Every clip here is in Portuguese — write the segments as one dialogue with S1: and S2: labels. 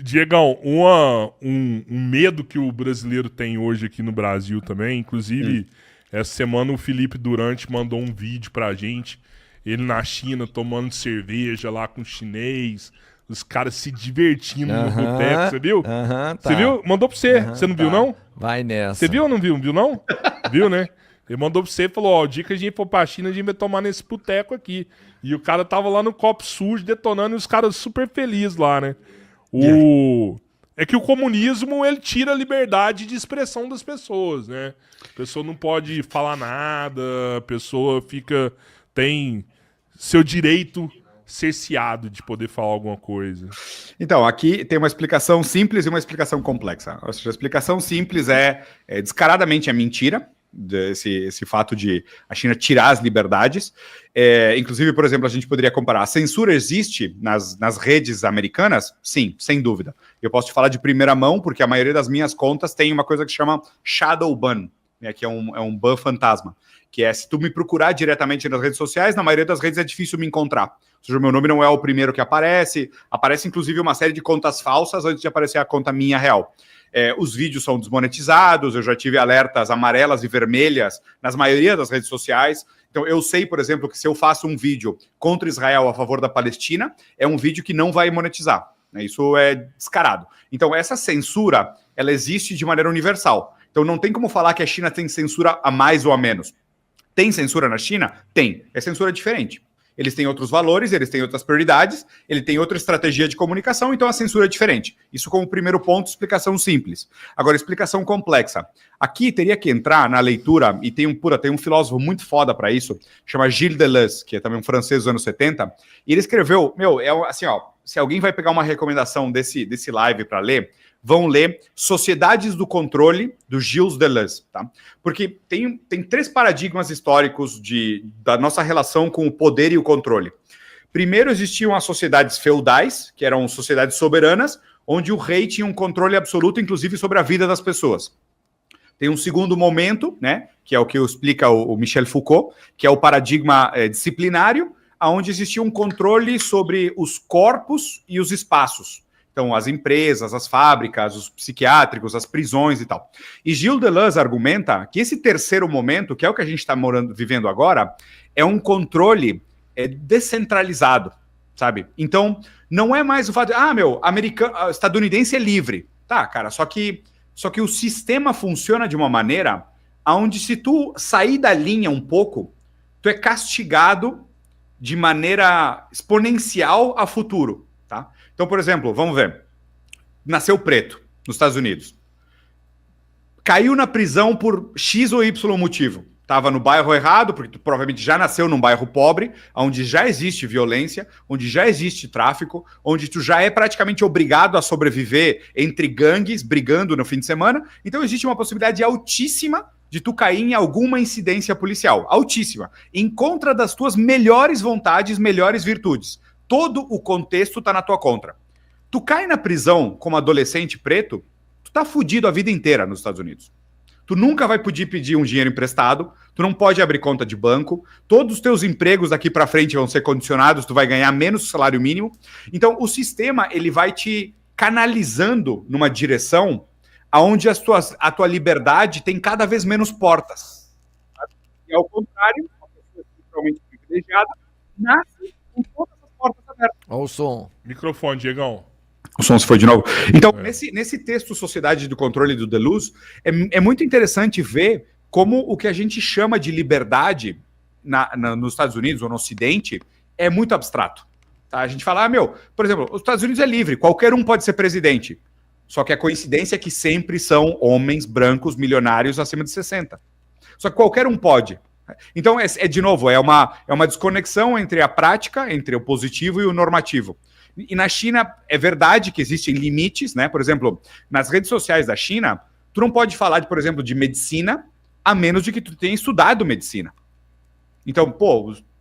S1: Diegão, um medo que o brasileiro tem hoje aqui no Brasil também, inclusive essa semana o Felipe Durante mandou um vídeo pra gente, ele na China tomando cerveja lá com o chinês, os caras se divertindo no boteco, você viu?
S2: Tá.
S1: Você viu? Mandou pra você, você não viu não?
S2: Vai nessa.
S1: Você viu ou não viu? Viu não? Viu, né? Ele mandou pra você e falou, ó, o dia que a gente for pra China, a gente vai tomar nesse boteco aqui. E o cara tava lá no copo sujo, detonando, e os caras super felizes lá, né? É que o comunismo, ele tira a liberdade de expressão das pessoas, né? A pessoa não pode falar nada, a pessoa tem seu direito cerceado de poder falar alguma coisa.
S3: Então, aqui tem uma explicação simples e uma explicação complexa. Ou seja, a explicação simples é descaradamente mentira, esse fato de a China tirar as liberdades. Inclusive, por exemplo, a gente poderia comparar. A censura existe nas redes americanas? Sim, sem dúvida. Eu posso te falar de primeira mão, porque a maioria das minhas contas tem uma coisa que se chama shadow ban, né, que é um ban fantasma, que é se tu me procurar diretamente nas redes sociais, na maioria das redes é difícil me encontrar. Ou seja, o meu nome não é o primeiro que aparece inclusive uma série de contas falsas antes de aparecer a conta minha real. Os vídeos são desmonetizados, eu já tive alertas amarelas e vermelhas nas maioria das redes sociais. Então eu sei, por exemplo, que se eu faço um vídeo contra Israel a favor da Palestina, é um vídeo que não vai monetizar, né? Isso é descarado. Então essa censura, ela existe de maneira universal. Então não tem como falar que a China tem censura a mais ou a menos. Tem censura na China? Tem. É censura diferente. Eles têm outros valores, eles têm outras prioridades, ele tem outra estratégia de comunicação, então a censura é diferente. Isso como primeiro ponto, explicação simples. Agora, explicação complexa. Aqui teria que entrar na leitura, e tem um filósofo muito foda para isso, chama Gilles Deleuze, que é também um francês dos anos 70, e ele escreveu, assim, ó, se alguém vai pegar uma recomendação desse live para ler, vão ler Sociedades do Controle, do Gilles Deleuze, tá? Porque tem três paradigmas históricos da nossa relação com o poder e o controle. Primeiro, existiam as sociedades feudais, que eram sociedades soberanas, onde o rei tinha um controle absoluto, inclusive sobre a vida das pessoas. Tem um segundo momento, né, que é o que explica o Michel Foucault, que é o paradigma disciplinário, onde existia um controle sobre os corpos e os espaços. Então, as empresas, as fábricas, os psiquiátricos, as prisões e tal. E Gilles Deleuze argumenta que esse terceiro momento, que é o que a gente está vivendo agora, é um controle descentralizado, sabe? Então, não é mais o fato de, estadunidense é livre. Tá, cara, só que o sistema funciona de uma maneira onde se tu sair da linha um pouco, tu é castigado de maneira exponencial a futuro, tá? Então, por exemplo, vamos ver. Nasceu preto nos Estados Unidos. Caiu na prisão por X ou Y motivo. Estava no bairro errado, porque tu provavelmente já nasceu num bairro pobre, onde já existe violência, onde já existe tráfico, onde tu já é praticamente obrigado a sobreviver entre gangues, brigando no fim de semana. Então existe uma possibilidade altíssima de tu cair em alguma incidência policial. Altíssima. Em contra das tuas melhores vontades, melhores virtudes. Todo o contexto tá na tua contra. Tu cai na prisão como adolescente preto, tu tá fudido a vida inteira nos Estados Unidos. Tu nunca vai poder pedir um dinheiro emprestado, tu não pode abrir conta de banco, todos os teus empregos daqui para frente vão ser condicionados, tu vai ganhar menos do salário mínimo. Então, o sistema, ele vai te canalizando numa direção onde a tua liberdade tem cada vez menos portas. E ao contrário, uma pessoa totalmente privilegiada nasce com todas as portas abertas.
S2: Olha o som.
S1: Microfone, Diegão.
S3: O som se foi de novo. Então, nesse texto Sociedade do Controle do Deleuze, é muito interessante ver como o que a gente chama de liberdade nos Estados Unidos ou no Ocidente é muito abstrato. Tá? A gente fala, por exemplo, os Estados Unidos é livre, qualquer um pode ser presidente. Só que a coincidência é que sempre são homens brancos milionários acima de 60. Só que qualquer um pode. Então, de novo, é uma desconexão entre a prática, entre o positivo e o normativo. E na China, é verdade que existem limites, né? Por exemplo, nas redes sociais da China, tu não pode falar, por exemplo, de medicina, a menos de que tu tenha estudado medicina. Então,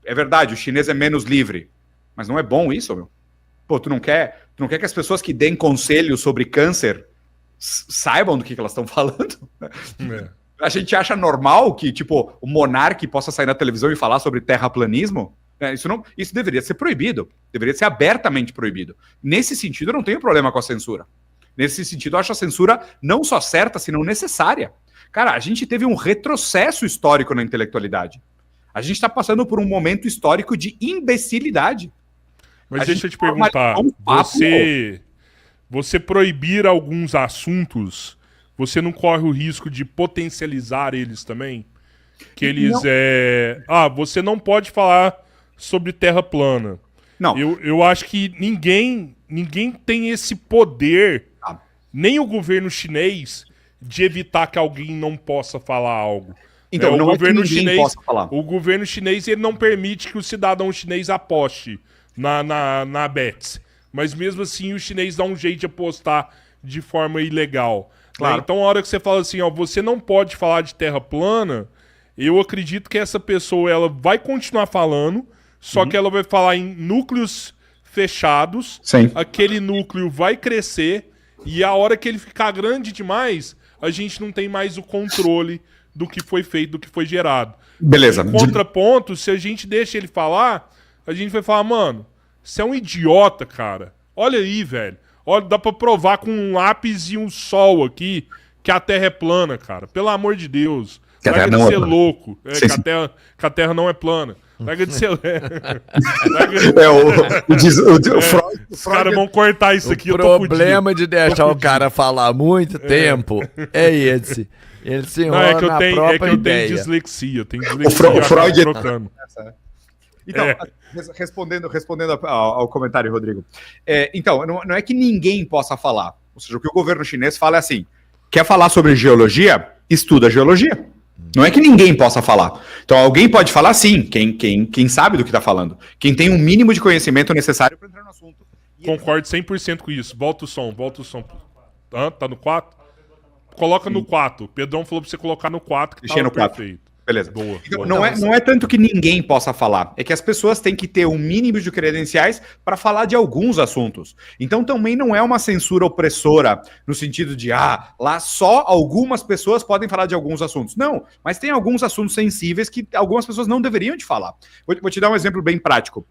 S3: é verdade, o chinês é menos livre. Mas não é bom isso, meu? Tu não quer que as pessoas que deem conselhos sobre câncer saibam do que elas estão falando? A gente acha normal que, o monarca possa sair na televisão e falar sobre terraplanismo? Isso deveria ser proibido, deveria ser abertamente proibido. Nesse sentido, eu não tenho problema com a censura. Nesse sentido, eu acho a censura não só certa, senão necessária. Cara, a gente teve um retrocesso histórico na intelectualidade. A gente está passando por um momento histórico de imbecilidade.
S1: Mas deixa eu te perguntar, você proibir alguns assuntos, você não corre o risco de potencializar eles também? Que eles você não pode falar sobre terra plana.
S3: Não.
S1: Eu acho que ninguém tem esse poder, nem o governo chinês, de evitar que alguém não possa falar algo.
S3: Então,
S1: o
S3: não
S1: governo
S3: é que ninguém possa falar.
S1: O governo chinês ele não permite que o cidadão chinês aposte na Bets. Mas mesmo assim o chinês dá um jeito de apostar de forma ilegal.
S3: Claro.
S1: Né? Então a hora que você fala assim, você não pode falar de terra plana, eu acredito que essa pessoa ela vai continuar falando, só que ela vai falar em núcleos fechados.
S3: Sim.
S1: Aquele núcleo vai crescer e a hora que ele ficar grande demais, a gente não tem mais o controle do que foi feito, do que foi gerado.
S3: Beleza.
S1: Em contraponto, se a gente deixa ele falar, a gente vai falar, mano, você é um idiota, cara. Olha aí, velho. Olha, dá pra provar com um lápis e um sol aqui que a Terra é plana, cara. Pelo amor de Deus. Larga de ser louco. Que a terra não é plana. Larga de ser... Os caras vão cortar isso aqui.
S2: O problema de deixar o cara falar muito tempo é esse. Ele se enrola na própria ideia.
S1: Eu tenho dislexia.
S3: O Freud... Então, respondendo ao comentário, Rodrigo. Então, não é que ninguém possa falar. Ou seja, o que o governo chinês fala é assim, quer falar sobre geologia? Estuda geologia. Não é que ninguém possa falar. Então, alguém pode falar sim, quem sabe do que está falando. Quem tem um mínimo de conhecimento necessário para entrar no assunto.
S1: Concordo 100% com isso. Volta o som. Tá no 4? Coloca no 4. O Pedrão falou para você colocar no 4, que tá perfeito.
S3: Beleza.
S1: Boa.
S3: Então, não é tanto que ninguém possa falar, é que as pessoas têm que ter um mínimo de credenciais para falar de alguns assuntos. Então também não é uma censura opressora, no sentido de, lá só algumas pessoas podem falar de alguns assuntos. Não, mas tem alguns assuntos sensíveis que algumas pessoas não deveriam de falar. Vou te dar um exemplo bem prático.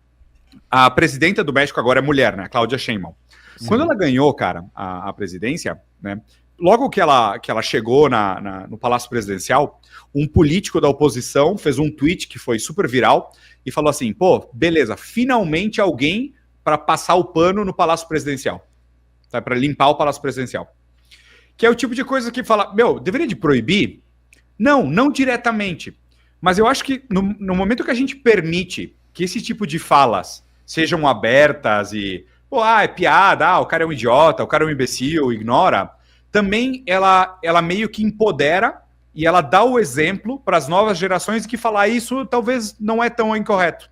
S3: A presidenta do México agora é mulher, né? Cláudia Sheinbaum. Sim. Quando ela ganhou, cara, a presidência, né? Logo que ela chegou no Palácio Presidencial, um político da oposição fez um tweet que foi super viral e falou assim, pô, beleza, finalmente alguém para passar o pano no Palácio Presidencial, tá? Para limpar o Palácio Presidencial. Que é o tipo de coisa que fala, deveria de proibir? Não diretamente. Mas eu acho que no momento que a gente permite que esse tipo de falas sejam abertas e, é piada, o cara é um idiota, o cara é um imbecil, ignora... Também ela meio que empodera e ela dá o exemplo para as novas gerações que falar isso talvez não é tão incorreto.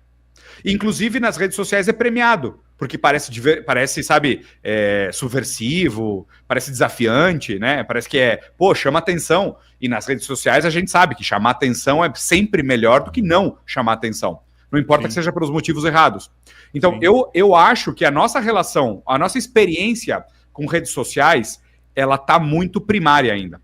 S3: Inclusive nas redes sociais é premiado, porque parece sabe, subversivo, parece desafiante, né? Parece que chama atenção. E nas redes sociais a gente sabe que chamar atenção é sempre melhor do que não chamar atenção. Não importa que seja pelos motivos errados. Então eu acho que a nossa relação, a nossa experiência com redes sociais... ela está muito primária ainda.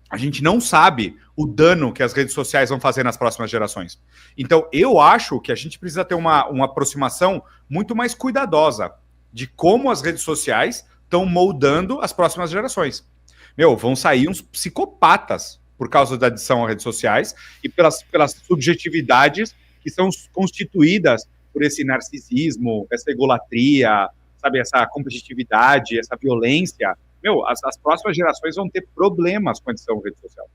S3: A gente não sabe o dano que as redes sociais vão fazer nas próximas gerações. Então, eu acho que a gente precisa ter uma aproximação muito mais cuidadosa de como as redes sociais estão moldando as próximas gerações. Vão sair uns psicopatas por causa da adição às redes sociais e pelas subjetividades que são constituídas por esse narcisismo, essa egolatria, sabe, essa competitividade, essa violência. As próximas gerações vão ter problemas com a edição de rede social.